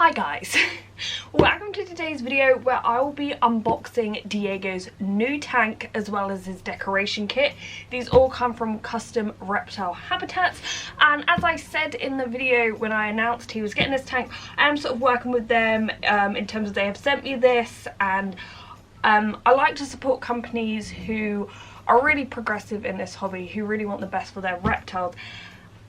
Hi guys, welcome to today's video where I will be unboxing Diego's new tank as well as his decoration kit. These all come from custom reptile habitats, and as I said in the video when I announced he was getting this tank, I am sort of working with them in terms of they have sent me this, and I like to support companies who are really progressive in this hobby, who really want the best for their reptiles.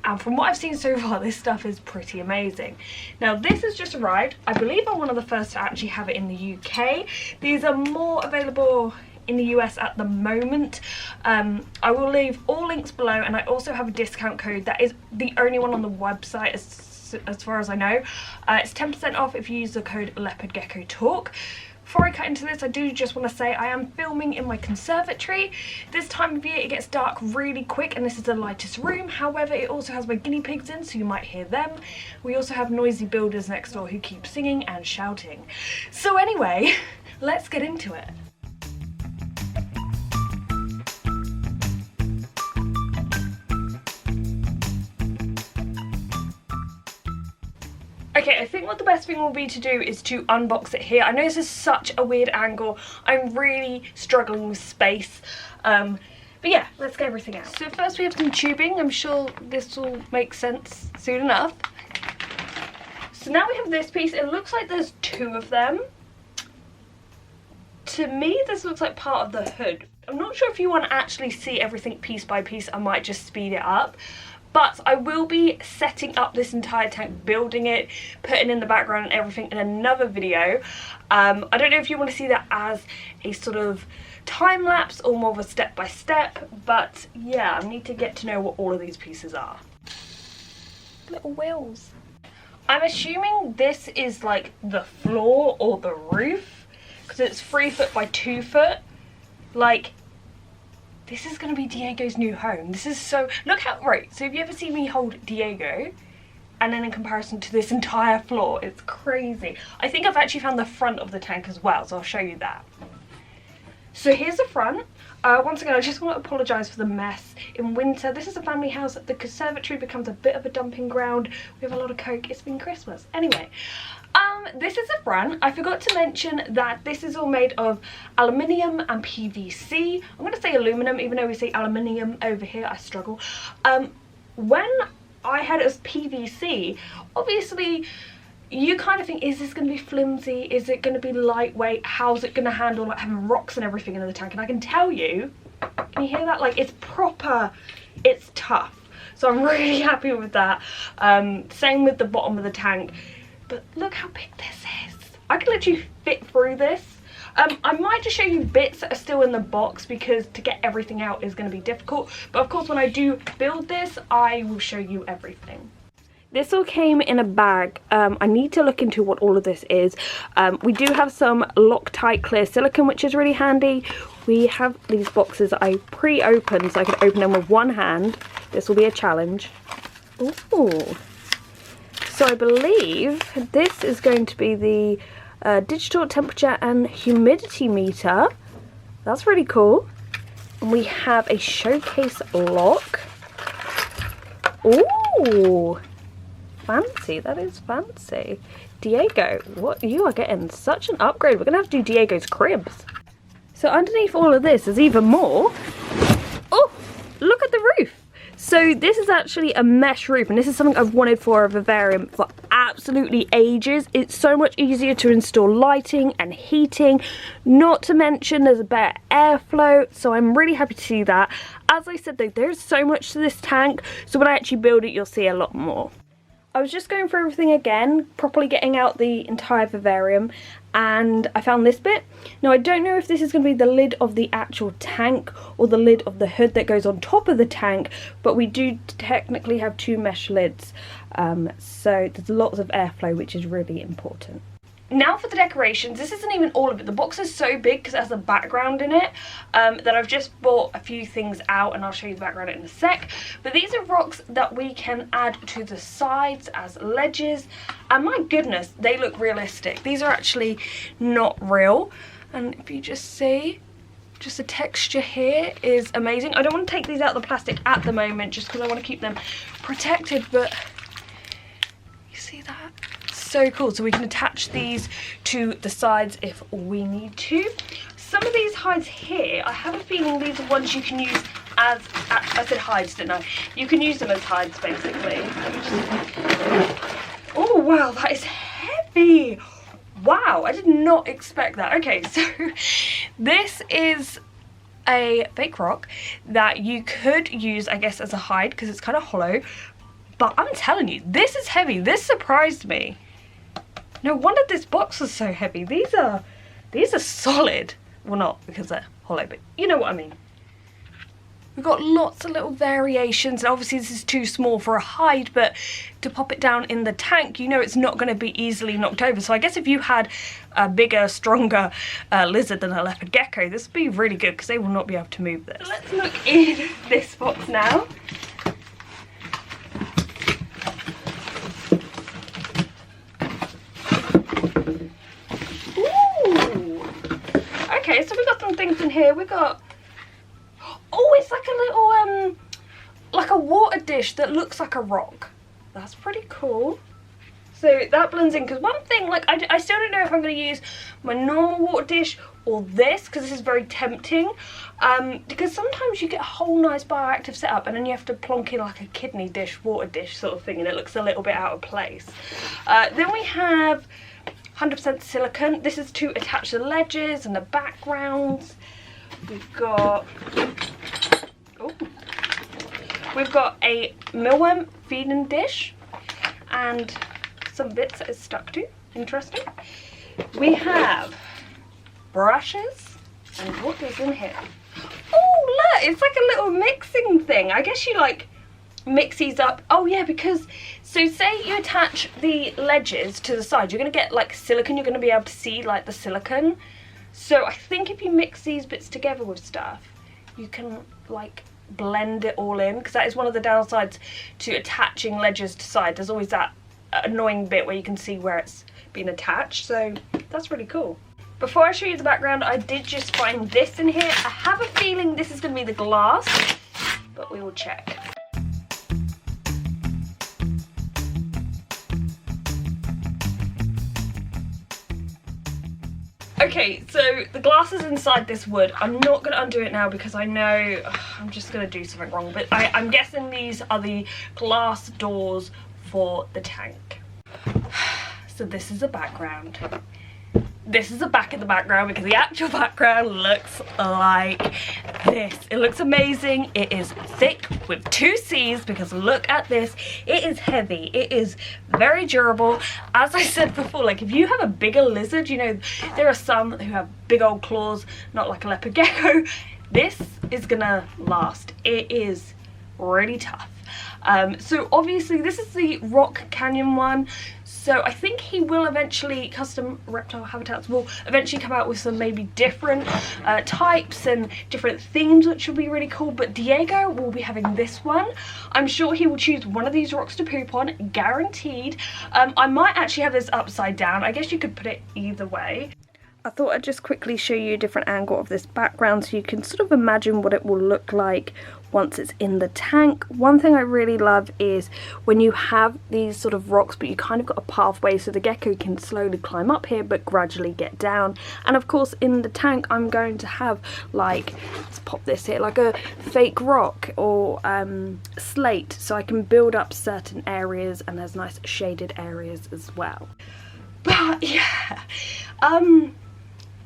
And from what I've seen so far, this stuff is pretty amazing. Now this has just arrived. I believe I'm one of the first to actually have it in the UK. These are more available in the US at the moment. I will leave all links below, and I also have a discount code that is the only one on the website as far as I know. It's 10% off if you use the code Leopard Gecko Talk. Before I cut into this, I do just want to say I am filming in my conservatory. This time of year it gets dark really quick, and this is the lightest room. However, it also has my guinea pigs in, so you might hear them. We also have noisy builders next door who keep singing and shouting. So anyway, let's get into it. Okay, I think what the best thing will be to do is to unbox it here. I know this is such a weird angle. I'm really struggling with space. But yeah, let's get everything out. So first we have some tubing. I'm sure this will make sense soon enough. So now we have this piece. It looks like there's two of them. To me, this looks like part of the hood. I'm not sure if you want to actually see everything piece by piece. I might just speed it up. But I will be setting up this entire tank, building it, putting in the background and everything in another video. I don't know if you want to see that as a sort of time lapse or more of a step by step, but yeah, I need to get to know what all of these pieces are. Little wheels. I'm assuming this is like the floor or the roof, because it's 3 foot by 2 foot. Like, this is going to be Diego's new home. This is so... Look how... Right, so if you ever see me hold Diego, and then in comparison to this entire floor, it's crazy. I think I've actually found the front of the tank as well, so I'll show you that. So here's the front. Once again, I just want to apologise for the mess. In winter, this is a family house. The conservatory becomes a bit of a dumping ground. We have a lot of coke. It's been Christmas. Anyway. This is the front. I forgot to mention that this is all made of aluminium and PVC. I'm going to say aluminum, even though we say aluminium over here. I struggle. When I had it as PVC, obviously you kind of think, is this going to be flimsy? Is it going to be lightweight? How's it going to handle like having rocks and everything in the tank? And I can tell you, can you hear that? Like, it's proper, it's tough. So I'm really happy with that. Same with the bottom of the tank. But look how big this is. I could literally fit through this. I might just show you bits that are still in the box, because to get everything out is going to be difficult. But of course, when I do build this, I will show you everything. This all came in a bag. I need to look into what all of this is. We do have some Loctite clear silicone, which is really handy. We have these boxes I pre-opened, so I can open them with one hand. This will be a challenge. Ooh. So I believe this is going to be the digital temperature and humidity meter. That's really cool. And we have a showcase lock. Ooh, fancy. That is fancy. Diego, what, you are getting such an upgrade. We're going to have to do Diego's cribs. So underneath all of this is even more. Oh, look at the roof. So this is actually a mesh roof, and this is something I've wanted for a vivarium for absolutely ages. It's so much easier to install lighting and heating, not to mention there's a better airflow, so I'm really happy to see that. As I said though, there's so much to this tank, so when I actually build it you'll see a lot more. I was just going through everything again, properly getting out the entire vivarium, and I found this bit. Now I don't know if this is going to be the lid of the actual tank or the lid of the hood that goes on top of the tank, but we do technically have two mesh lids, so there's lots of airflow, which is really important. Now for the decorations. This isn't even all of it. The box is so big because it has a background in it that I've just bought a few things out, and I'll show you the background in a sec. But these are rocks that we can add to the sides as ledges, and my goodness, they look realistic. These are actually not real, and if you just see, just the texture here is amazing. I don't want to take these out of the plastic at the moment just because I want to keep them protected, but you see that? so cool. So we can attach these to the sides if we need to. Some of these hides here, I have a feeling these are ones you can use as, I said hides, didn't I? You can use them as hides, basically. Let me just... Oh, wow, that is heavy. Wow, I did not expect that. Okay, so this is a fake rock that you could use, I guess, as a hide because it's kind of hollow. But I'm telling you, this is heavy. This surprised me. No wonder this box was so heavy. These are solid. Well, not because they're hollow, but you know what I mean. We've got lots of little variations, and obviously this is too small for a hide, but to pop it down in the tank, you know it's not going to be easily knocked over. So I guess if you had a bigger, stronger lizard than a leopard gecko, this would be really good because they will not be able to move this. Let's look in this box now. Ooh. Okay, so we got some things in here. We got... Oh, it's like a little, like a water dish that looks like a rock. That's pretty cool. So that blends in, because one thing, like, I still don't know if I'm going to use my normal water dish or this, because this is very tempting. Because sometimes you get a whole nice bioactive setup and then you have to plonk in like a kidney dish, water dish sort of thing, and it looks a little bit out of place. Then we have 100% silicone. This is to attach the ledges and the backgrounds. We've got... Oh, we've got a mealworm feeding dish and some bits that it's stuck to. Interesting. We have brushes, and what is in here? Oh look, it's like a little mixing thing. I guess you like mix these up. Oh yeah, because so say you attach the ledges to the side, you're gonna get like silicone. You're gonna be able to see like the silicone. So I think if you mix these bits together with stuff, you can like blend it all in, because that is one of the downsides to attaching ledges to side. There's always that annoying bit where you can see where it's been attached, so that's really cool. Before I show you the background, I did just find this in here. I have a feeling this is going to be the glass, but we will check. Okay, so the glass is inside this wood. I'm not going to undo it now because I know I'm just going to do something wrong. But I'm guessing these are the glass doors for the tank. So this is the background. This is the back of the background, because the actual background looks like this. It looks amazing. It is thick with 2 C's, because look at this. It is heavy. It is very durable. As I said before, like if you have a bigger lizard, you know, there are some who have big old claws, not like a leopard gecko. This is gonna last. It is really tough. So obviously this is the Rock Canyon one. So I think he will eventually, custom reptile habitats will eventually come out with some maybe different types and different themes, which will be really cool. But Diego will be having this one. I'm sure he will choose one of these rocks to poop on, guaranteed. I might actually have this upside down. I guess you could put it either way. I thought I'd just quickly show you a different angle of this background so you can sort of imagine what it will look like once it's in the tank. One thing I really love is when you have these sort of rocks, but you kind of got a pathway so the gecko can slowly climb up here but gradually get down. And of course in the tank I'm going to have, like, let's pop this here, like a fake rock or slate, so I can build up certain areas, and there's nice shaded areas as well. But yeah,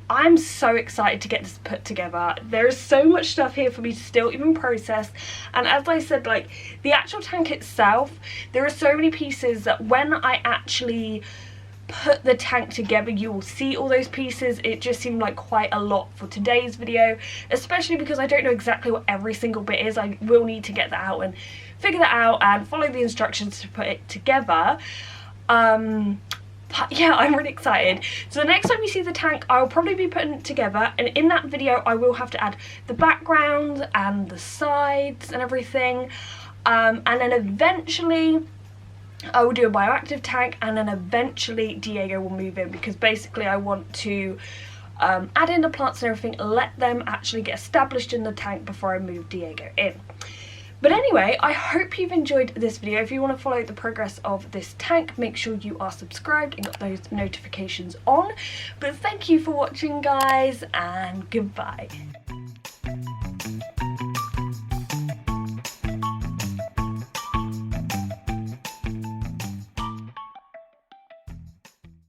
I'm so excited to get this put together. There is so much stuff here for me to still even process, and as I said, like the actual tank itself, there are so many pieces that when I actually put the tank together you will see all those pieces. It just seemed like quite a lot for today's video, especially because I don't know exactly what every single bit is. I will need to get that out and figure that out and follow the instructions to put it together. But yeah, I'm really excited. So the next time you see the tank, I'll probably be putting it together, and in that video I will have to add the background and the sides and everything, and then eventually I will do a bioactive tank, and then eventually Diego will move in, because basically I want to add in the plants and everything, let them actually get established in the tank before I move Diego in. But anyway, I hope you've enjoyed this video. If you want to follow the progress of this tank, make sure you are subscribed and got those notifications on. But thank you for watching, guys, and goodbye.